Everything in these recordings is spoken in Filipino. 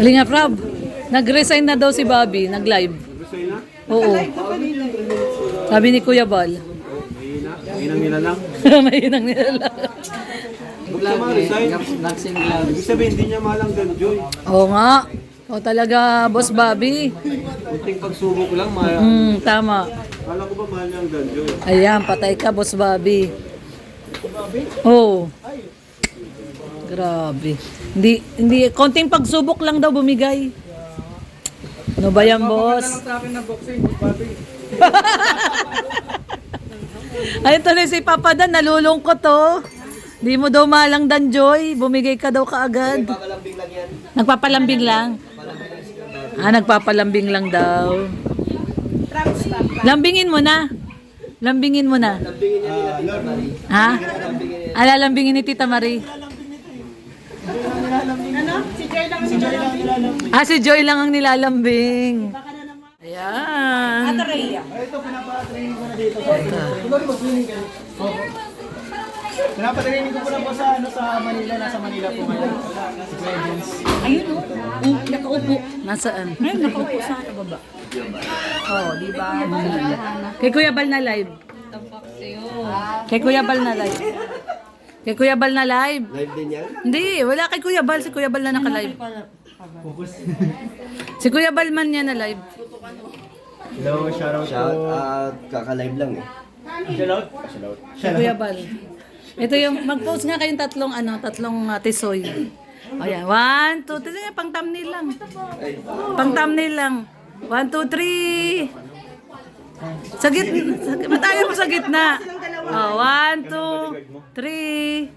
Kalinga Prab, nag-resign na daw si Bobby, nag-live. Resign na? Oo. Sabi ni Kuya Bal. Mahina. Mahinang nila lang. Mahinang nila lang. Ba't siya ma-resign? Ibig sabihin, hindi niya malang Danjoy. Oo nga. O talaga, Boss Bobby. Kunting pagsubok lang, maya. Tama. Kala ko ba mahal niya ang Danjoy? Ayan, patay ka, Boss Bobby. Oo. Grabe. Hindi, konting pagsubok lang daw bumigay. Ano ba yan, boss? Sa akin na boxing, Bobby. Ay, tuloy si Papa Dan, nalulungkot to. Di mo daw malang Danjoy, bumigay ka daw kaagad. Nagpapalambing lang yan. Nagpapalambing lang? Nagpapalambing lang daw. Lambingin mo na. Lambingin mo na. Lambingin niya nila Tita Marie. Ha? Alalambingin ni Tita Marie. Ah, si Joy lang ang nilalambing. Ayan. Ito, pinapatraining ko na dito. Pinapatraining ko po na po sa, sa Manila. Nasa Manila po ngayon. Ayun o. Nakaupo. Nasaan? Ayun, nakaupo sa baba. Oh, di ba? Kay Kuya Bal na live. Kay Kuya Bal na live. Kay Kuya Bal na live. Live din yan? Hindi, wala kay Kuya Bal. Si Kuya Bal na naka-live. Si Kuya Bal man niya na live. Hello, shoutout kaka-live lang eh. Shoutout? Shoutout. Si Kuya Bal. Ito yung, mag-post nga kayong tatlong tisoy. O yan, 1, 2, 3, pang thumbnail lang. Pang thumbnail lang. 1, 2, 3. Sa gitna, matayo mo sa gitna. O, 1, 2, 3.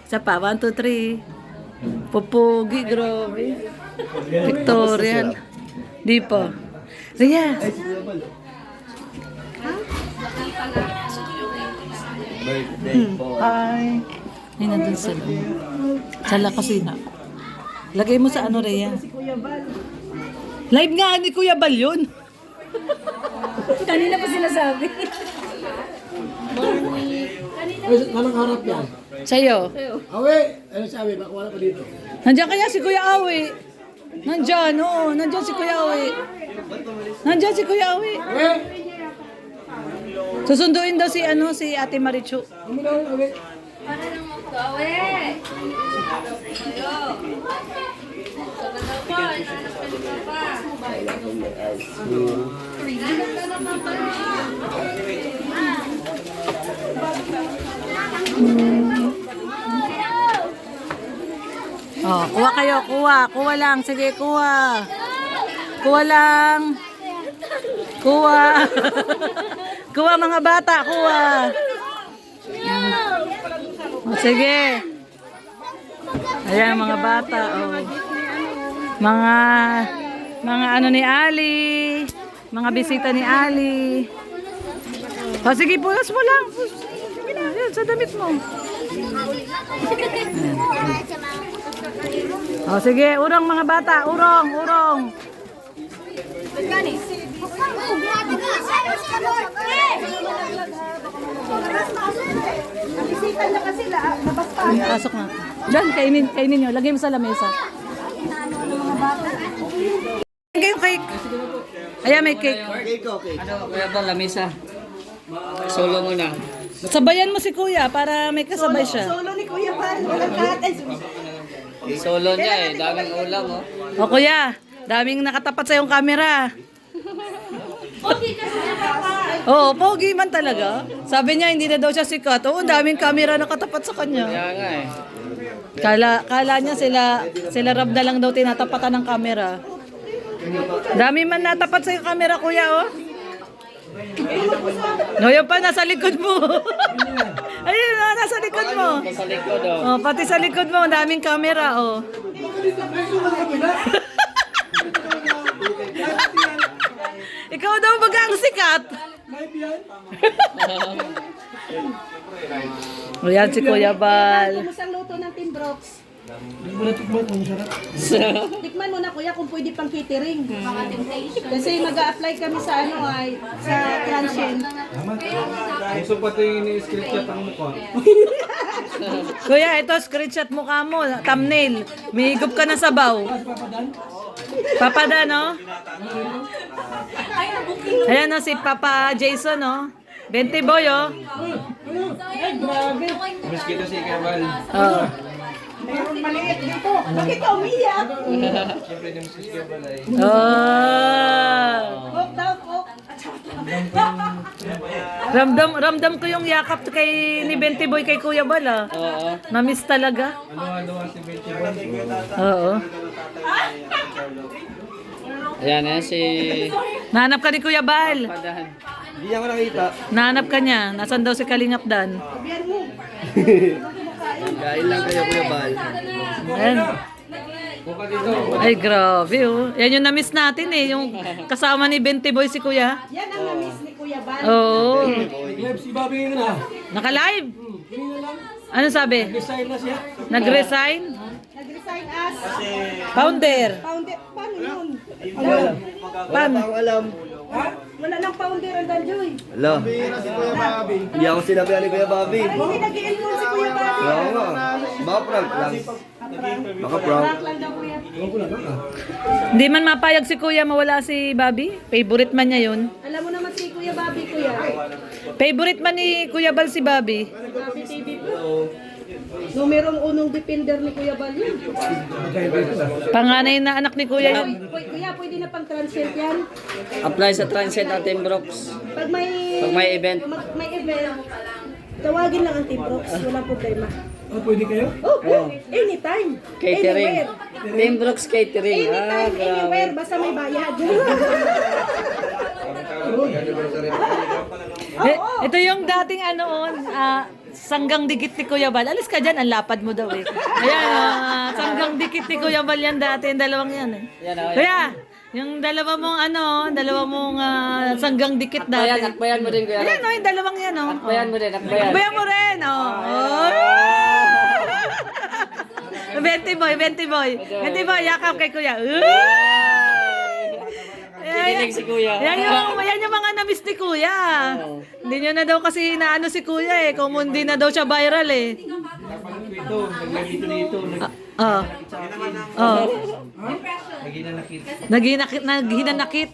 Isa pa, 1, 2, 3. Pupugi, grabe. Victorian. Di pa. Rhea. Birthday po. Hi. Ay, nandun sa loob. Sa la kusina. Lagay mo sa ano, Rhea? Live nga ni Kuya Bal yun. Kanina pa sinasabi. Anong harap yan? Sa'yo. Awe! Ano sabi? Baka wala pa dito. Nandiyan kaya si Kuya Awi. Nandiyan, oo. Nandiyan si Kuya Awi. Nandiyan si Kuya Awi. Awe! Susunduin daw si Ate Marichu. Uminaw, awe! Para nang magkawe. Ayo. Sabi po, inanapin ka pa. Inanap ka naman pa. Oh, kuha kayo, kuha. Kuha lang. Sige, kuha. Kuha lang. Kuha. Kuha mga bata, kuha. Oh, sige. Ayan, mga bata. Oh. Mga ano ni Ali. Mga bisita ni Ali. Oh, sige, pulas mo lang. Sige na, yan, sa damit mo. Oh, sige, urong mga bata. Urong, urong. Pasok na. Diyan, kainin nyo. Lagay mo sa lamesa. Lagay yung cake. Ayan, may cake. Ano, kuya ba, lamisa? Solo mo na. Sabayan mo si Kuya para may kasabay siya. Solo niya eh, daming ulam oh. O Kuya, daming nakatapat sa yung camera. Oo, pogi man talaga. Sabi niya hindi na daw siya sikat. Oo, daming camera nakatapat sa kanya. Kaya nga eh. Kala niya sila Rab na lang daw tinatapatan ng camera. Dami man natapat sa yung camera, Kuya, oh. Ngayon pa, nasa likod mo. Ayun, oh, nasa likod mo. Sa likod oh. Oh, pati sa likod mo, daming camera, oh. Ikaw daw baga ang sikat. O yan si Kuya Bal. Kumusta ang luto ng Team Brooks? Hindi mo natikman kung sarap. Tikman mo na kuya kung pwede pang catering. Kasi mag-a-apply kami sa sa transient. Gusto pati ini-script chat ang mukha. Kuya, ito screenshot mukha mo, thumbnail. May higop ka na sabaw. Papa Dan, no? Ayan, no, si Papa Jason, no? 20 boy, oh. Mas kita si Kabal. Oo. Meron maliit dito. Bakit ka umiyak? Siyempre yung si Kabal ay. Oh. Coke daw, coke. Ramdam ko yung yakap kay ni 20 boy kay Kuya Bal, ah. Oo. Na-miss talaga. Ano si Betty Boy. Oo. Ayan, ayan si Nahanap ka ni Kuya Bal. Padahan. Hindi niya ako nakita. Nahanap ka niya. Nasaan daw si Kalingap Dan? Sabihan mo. Kain lang kayo, Kuya Bal. Ayan. Buka dito. Ay, grabe, oh. Yan yung na-miss natin, eh. Yung kasama ni 20 boy si Kuya. Yan ang na-miss ni Kuya Bal. Oo. Live si Bobby ngayon na. Naka-live. Hindi na lang. Ano sabi? Design na siya. Nag-resign? Nag-resign as Founder. founder. Paano yun? Paano? alam. Wala nang founder ang Danjoy. Hello. Hindi ako sinabihan ni Kuya Bobby. Hindi nag-i-influence si Kuya Bal. Kaya nga. Baka prank lang. Baka prank. Rock lang daw kuya. Hindi man mapayag si Kuya mawala si Bobby. Favorite man niya yun. Alam mo naman si Kuya Bobby, kuya. Favorite man ni Kuya Bal si Bobby. Bobby TV po. Numerong unong defender ni Kuya Bal yun. Panganay na anak ni Kuya yun. Kuya, pwede na pang transient yan. Apply sa Transient at Team Brooks. Pag may event. may event, tawagin lang ang Team Brooks. Walang problema. Oh, pwede kayo? Oh, anytime. Catering. Anywhere. Team Brooks Catering. Anytime, grabe. anywhere. Basta may bayad. Ito yung dating sanggang dikit ni Kuya Bal. Alis ka dyan, ang lapad mo daw eh. Ayan, sanggang dikit ni Kuya Bal yan dati, yung dalawang yan eh. Yan, oh, Kuya, yung dalawa mong sanggang dikit Akbayan, dati. akbayan mo din kuya. Ayan o, yung dalawang yan o. Akbayan mo din, akbayan. Akbayan mo rin, o. 20 boy, 20 boy. 20 boy, yakap kay Kuya. Kinilig si kuya. Yan yung mga na-miss ni Kuya. Hindi nyo na daw kasi inaano si Kuya eh. Kung hindi na daw siya viral eh. Ito, dito. Oo. Oo. Naginanakit.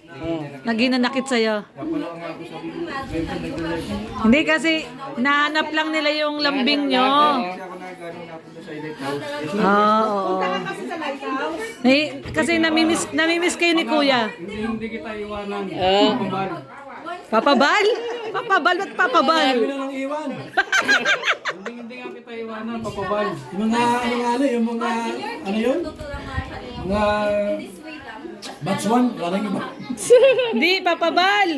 Naghinanakit sa'yo. Hindi kasi nahanap lang nila yung lambing nyo. Kasi ako napunta sa lighthouse. Oo. Kasi sa lighthouse. Kasi namimiss kayo ni Kuya. Hindi kita iwanan. Papabal? Papabal? Ba't papabal? Sabi na lang iwan. Hindi nga kita iwanan, papabal. Yung mga, yung mga, ano yun? Mga, batch 1, wala nang iba. Hindi, papabal.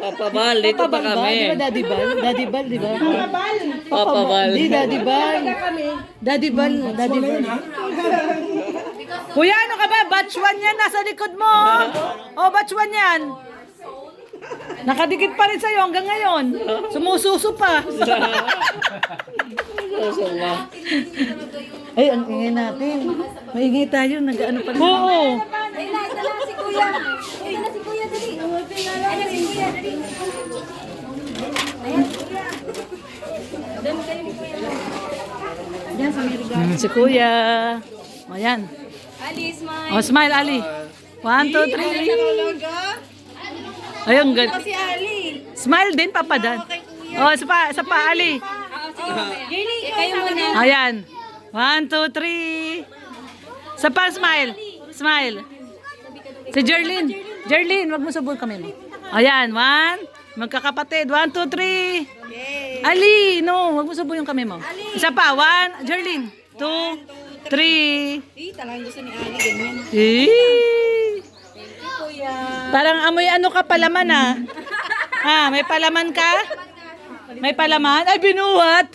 Papabal, dito pa Papabal ba? kami. Di ba Daddy Bal? Daddy Bal, di ba? Babal. Papabal. Hindi, Daddy Bal. Kami. Daddy Bal. Daddy Wala Bal. yun, ha? Kuya, ano ka ba? Batch 1 yan, nasa likod mo. Oh, batch 1 yan. Nakadikit pa rin sa'yo hanggang ngayon. Sumususo pa. Susuma. Ay, ang ingay natin. Maingay tayo, nag-ano pa rin. Oo. Ay, dala si Kuya. Ay, dala si Kuya, dali. Ay, si Kuya, dali. Ayan, Kuya. Dami kayo ni Kuya. Diyan sa Amerika. Si Kuya. Ayan. Ali, smile. Oh, smile, Ali. 1, 2, 3. Ayun, good. Si Ali. Smile din, Papa Dan. Oh, sa pa, Ali. Kayo muna. Ayan. 1, 2, 3. Sa pa, smile. Smile. Si Jerlyn. Jerlyn, wag mo sabon kami mo. Ayan, 1. Magkakapatid. 1, 2, 3. Ali, no, wag mo sabon yung kami mo. Isa pa, 1. Jerlyn. 2, 3. Talagang gusto ni Ali ganyan. Parang amoy ano ka palaman ah. Ah, may palaman ka? May palaman? Ay, binuhat!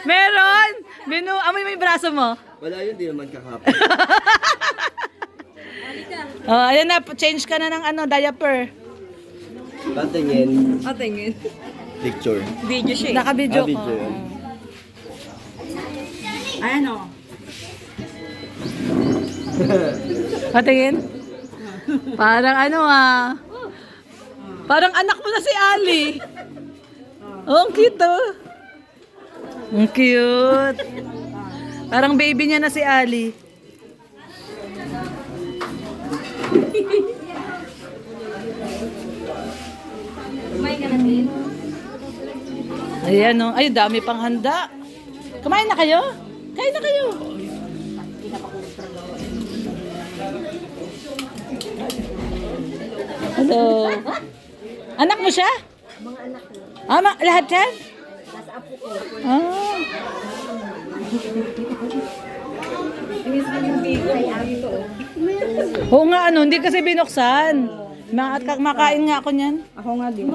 Meron? Amoy may braso mo? Wala yun, di naman kakap. Oh, ayan na, change ka na ng diaper. Patingin. Tingin. Picture. Video siya. Naka-video ko. Video yun. Ayan o. Patingin. Parang ano ah. Parang anak mo na si Ali. Oh, ang cute oh. Ang cute. Parang baby niya na si Ali. Kumain ka na din. Ayan oh. Ay, dami pang handa. Kumain na kayo? Kain na kayo. Hello. Anak mo siya? Mga anak ko. Lahat yan? Nasa apo ko. Ah. Ay, abi ko. Oo nga, ano, hindi kasi binuksan. Makain nga ako niyan. Ako nga din.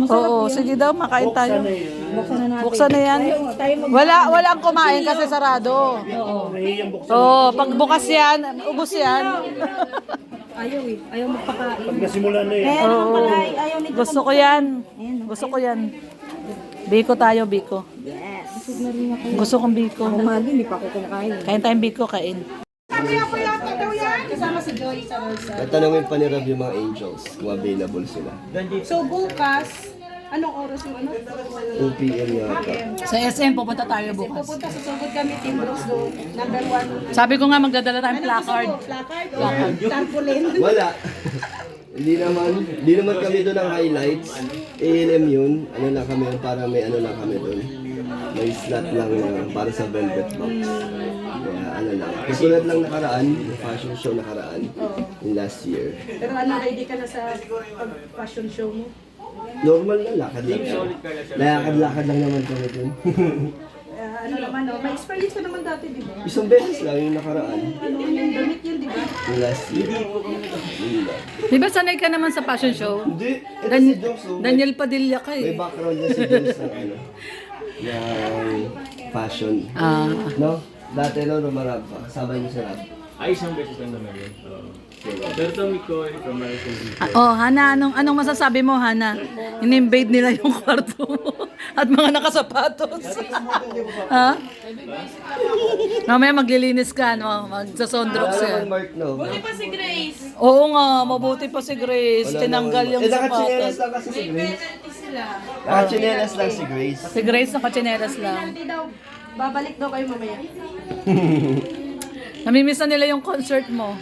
Oo, sige daw, makain tayo. Buksan na natin. Buksan na yan. Walang kumain kasi sarado. Oo, pag bukas yan, ubos yan. Ayaw eh. Ayaw magpakain. Pag nasimulan na Eh, ano pala, ayaw nito. Gusto ko yan. Gusto ko yan. Biko tayo, biko. Yes. Gusto kong biko. Ako nga din, hindi pa ako kumakain. Kain tayong biko, kain. Kasama si Joy sa Rosa. Tatanungin pa ni Rob yung mga angels kung available sila. So bukas, anong oras yung ano? 2 p.m. yata. Sa SM, pupunta tayo bukas. Pupunta sa sugod kami, Team Brooks doon. Number 1. Sabi ko nga, magdadala tayong placard. Placard? Tarpaulin. Wala. Hindi naman kami doon ang highlights. A&M yun. Ano lang kami, para may ano lang kami doon. May slot lang na para sa velvet box. Kaya ano lang. Katulad lang nakaraan, yung fashion show nakaraan, yung last year. Pero ano, ready ka na sa fashion show mo? Normal na lakad lang. Lakad-lakad lang naman kami doon. Ano naman, no? May experience ka naman dati, di ba? Isang beses lang yung nakaraan. Ano yung damit yun, di ba? Yung last year. Yun lang. Di ba sanay ka naman sa fashion show? Hindi. Ito si Jones. oh. Daniel Padilla ka May eh. background niya si Jones ng ano. Ng fashion. Ah. No? Dati no, rumarap pa. Kasama niyo si Rap. Ay, isang beses lang naman yun. Pero Tommy ko, from American Beach. Oh, Hana, anong masasabi mo, Hana? In-invade nila yung kwarto mo at mga nakasapatos. Ha? Mamaya maglilinis ka, no? Magsasondrox Wala yan. naman Mark, no? Oo nga, mabuti pa si Grace. Wala Tinanggal naman. yung nakachinelas sapatos. lang kasi si Grace. Nakachinelas lang si Grace. Si Grace nakachinelas lang. Hindi daw, babalik daw kayo mamaya. Namimiss na nila yung concert mo.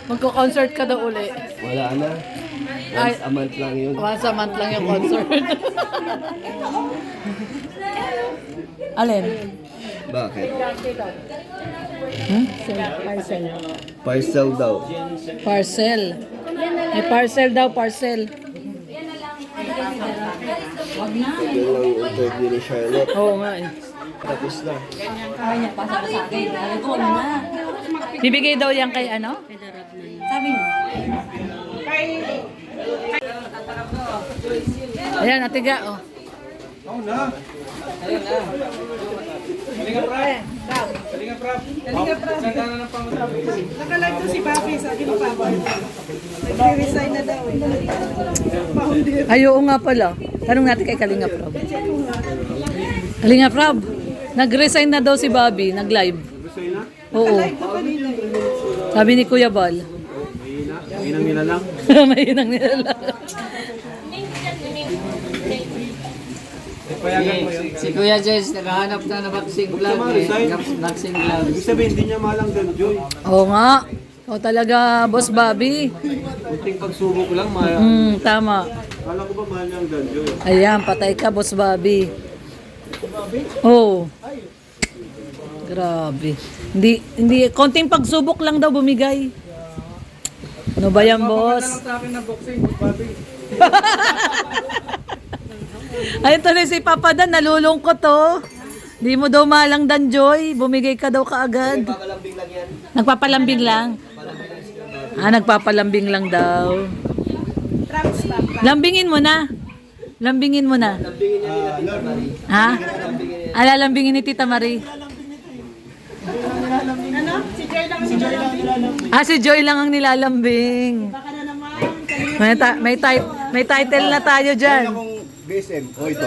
Magko-concert ka daw uli. Wala na. Ay. Once a month lang yun. Once a month lang yung concert. Alin? Bakit? Parcel daw. Parcel. May parcel daw, parcel. Yun lang yung interview ni Charlotte. Oo nga eh. Tapos na. Bibigay daw yan kay ano? Sabi mo. Ayan, atiga oh. Nakalive to si Papi, sabi ni Papa. Nag-resign na daw eh. Ay, oo nga pala. Tanong natin kay Kalinga Prab. Kalinga Prab, nag-resign na daw si Bobby, nag-live. Oo. Sabi ni Kuya Bal. Inang nila lang. Mahinang nila lang. Payagan mo yun. Si Kuya Jess, naghahanap na ng boxing glove. Boxing glove. Ibig sabihin, hindi niya malanggan, Joy. Oo nga. O talaga, Boss Bobby. Kunting pagsubok lang, maya. Tama. Kala ko ba mahal niyang gan, Joy? Ayan, patay ka, Boss Bobby. Oh. Grabe. Hindi, konting pagsubok lang daw bumigay. Ano ba yan, boss? Sa akin na boxing, Bobby. Ayun tuloy si Papa Dan, nalulungkot to. Di mo daw malang Dan Joy, bumigay ka daw kaagad. Pakalambing lang yan. Nagpapalambing lang. Nagpapalambing lang daw. Lambingin mo na. Lambingin mo na. Lambingin niya nila Tita Marie. Ha? Alalambingin ni Tita Marie. Ano? Si Joy lang, si Joy lang. Si Joy lang ang nilalambing. Baka na naman. May title na tayo dyan. BSM. O ito.